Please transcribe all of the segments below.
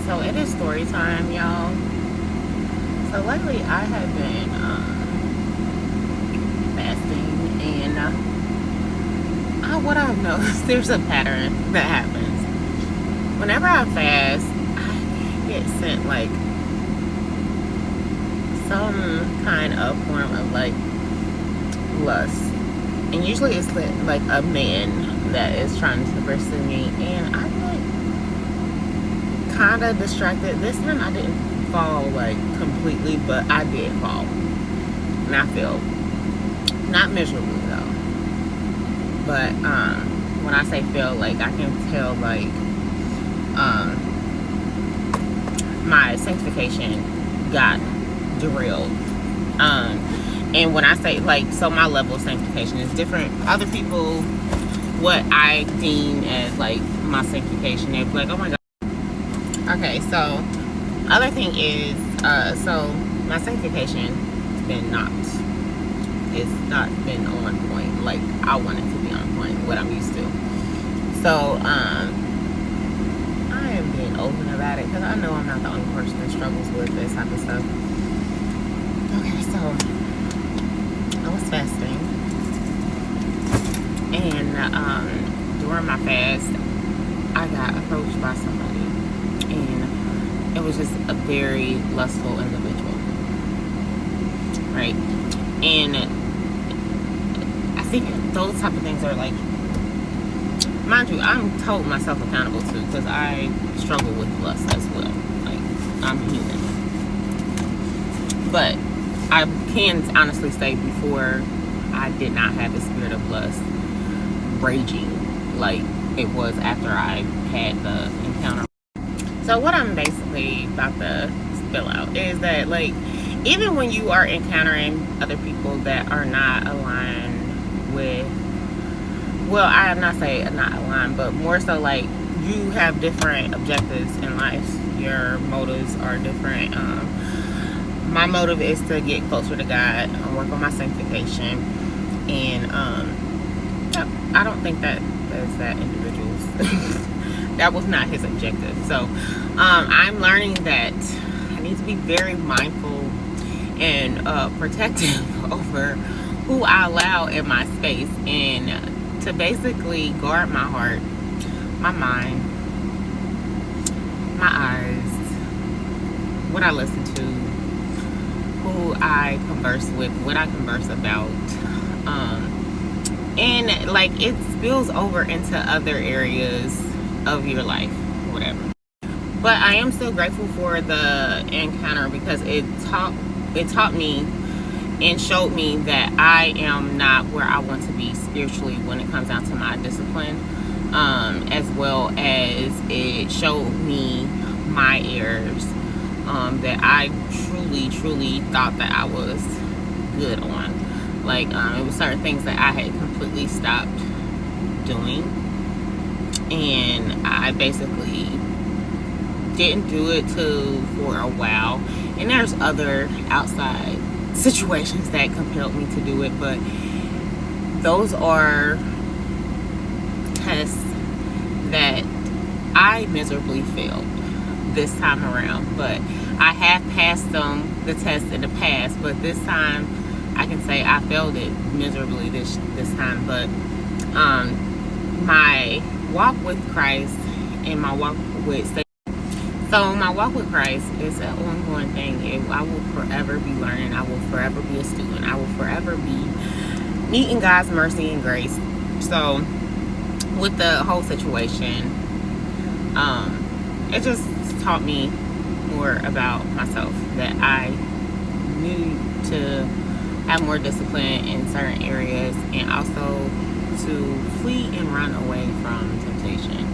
So it is story time, y'all. So lately I have been fasting, and what I've noticed, there's a pattern that happens. Whenever I fast, I get sent like some kind of form of like lust, and usually it's like a man that is trying to pursue me, and I'm like kind of distracted. This time I didn't fall like completely, but I did fall, and I feel not miserably though. But when I say feel, like I can tell like my sanctification got derailed. And when I say like, so my level of sanctification is different. Other people, what I deem as like my sanctification, they're like, oh my god. Okay, so other thing is, so my sanctification has been not, it's not been on point like I want it to be on point, what I'm used to. So I am being open about it because I know I'm not the only person that struggles with this type of stuff. Okay, so I was fasting, and during my fast I got approached by somebody, and it was just a very lustful individual, right? And I think those type of things are like, mind you, I'm holding myself accountable too, because I struggle with lust as well. Like, I'm human. But I can honestly say, before, I did not have the spirit of lust raging like it was after I had the encounter. So what I'm basically about to spill out is that, like, even when you are encountering other people that are not aligned with, well, I am not saying not aligned, but more so like you have different objectives in life. Your motives are different. My motive is to get closer to God, work on my sanctification, and I don't think that is that individual's. That was not his objective. So I'm learning that I need to be very mindful and protective over who I allow in my space, and to basically guard my heart, my mind, my eyes, what I listen to, who I converse with, what I converse about. And like, it spills over into other areas of your life, whatever. But I am still grateful for the encounter, because it taught me and showed me that I am not where I want to be spiritually when it comes down to my discipline, as well as it showed me my errors, that I truly thought that I was good on. Like, it was certain things that I had completely stopped doing, and I basically didn't do it for a while. And there's other outside situations that compelled me to do it, but those are tests that I miserably failed this time around. But I have passed the test in the past, but this time I can say I failed it miserably this time. But my walk with Christ and my walk with Christ is an ongoing thing. I will forever be learning. I will forever be a student. I will forever be needing God's mercy and grace. So with the whole situation, it just taught me more about myself, that I need to have more discipline in certain areas, and also to flee and run away from temptation.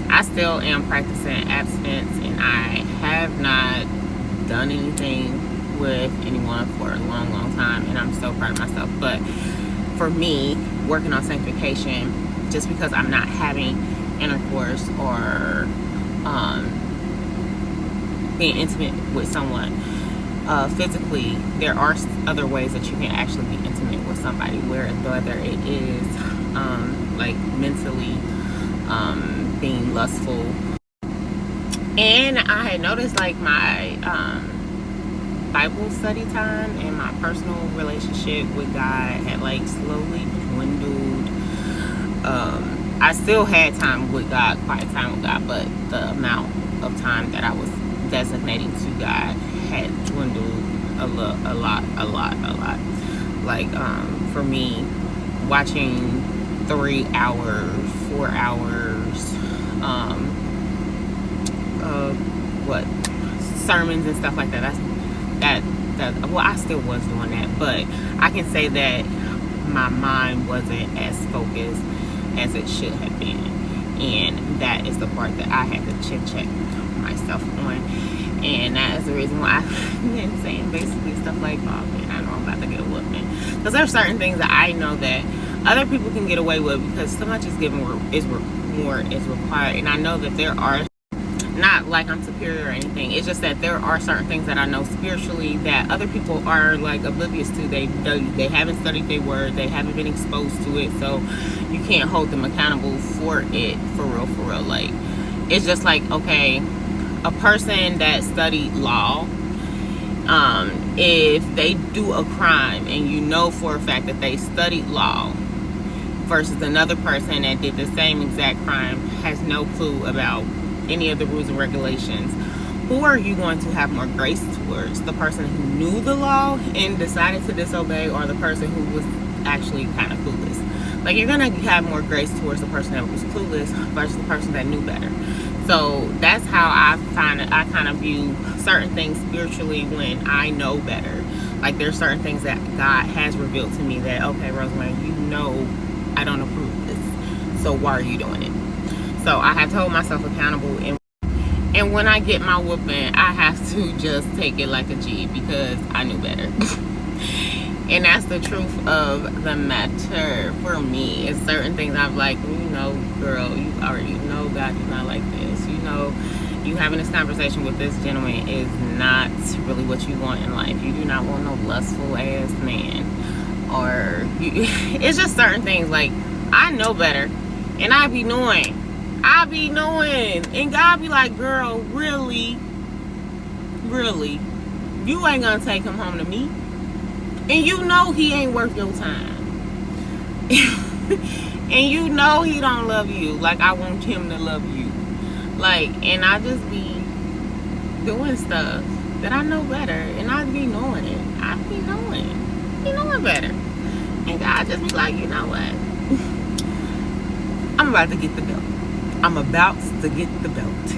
I still am practicing abstinence, and I have not done anything with anyone for a long time, and I'm so proud of myself. But for me, working on sanctification, just because I'm not having intercourse or being intimate with someone physically, there are other ways that you can actually be intimate with somebody, whether it is like mentally, being lustful, And I had noticed like my Bible study time and my personal relationship with God had like slowly dwindled. I still had time with God, quiet time with God, but the amount of time that I was designating to God had dwindled a lot. Like for me, watching 3 hours, 4 hours, what sermons and stuff like that. That well, I still was doing that, but I can say that my mind wasn't as focused as it should have been, and that is the part that I had to check myself on, and that is the reason why I've been saying basically stuff like, "Oh man, I know I'm about to get a whooping," because there are certain things that I know that other people can get away with because so much is given more is required, and I know that there are. Not like I'm superior or anything. It's just that there are certain things that I know spiritually that other people are like oblivious to. They haven't studied their word. They haven't been exposed to it. So you can't hold them accountable for it for real. Like, it's just like, okay, a person that studied law, if they do a crime and you know for a fact that they studied law versus another person that did the same exact crime has no clue about any of the rules and regulations, who are you going to have more grace towards? The person who knew the law and decided to disobey, or the person who was actually kind of clueless? Like, you're gonna have more grace towards the person that was clueless versus the person that knew better. So that's how I kind of view certain things spiritually when I know better. Like, there's certain things that God has revealed to me that, okay, Rosamond, you know I don't approve of this, so why are you doing it? So I have to hold myself accountable, and when I get my whooping, I have to just take it like a G because I knew better. And that's the truth of the matter for me. It's certain things I'm like, girl, you already know God is not like this. You having this conversation with this gentleman is not really what you want in life. You do not want no lustful ass man. It's just certain things like, I know better, and I be knowing, and God be like, girl, really, you ain't gonna take him home to me, and you know he ain't worth your time, and you know he don't love you like I want him to love you, like, and I just be doing stuff that I know better, and I be knowing better, and God just be like, you know what, I'm about to get the belt. I'm about to get the belt.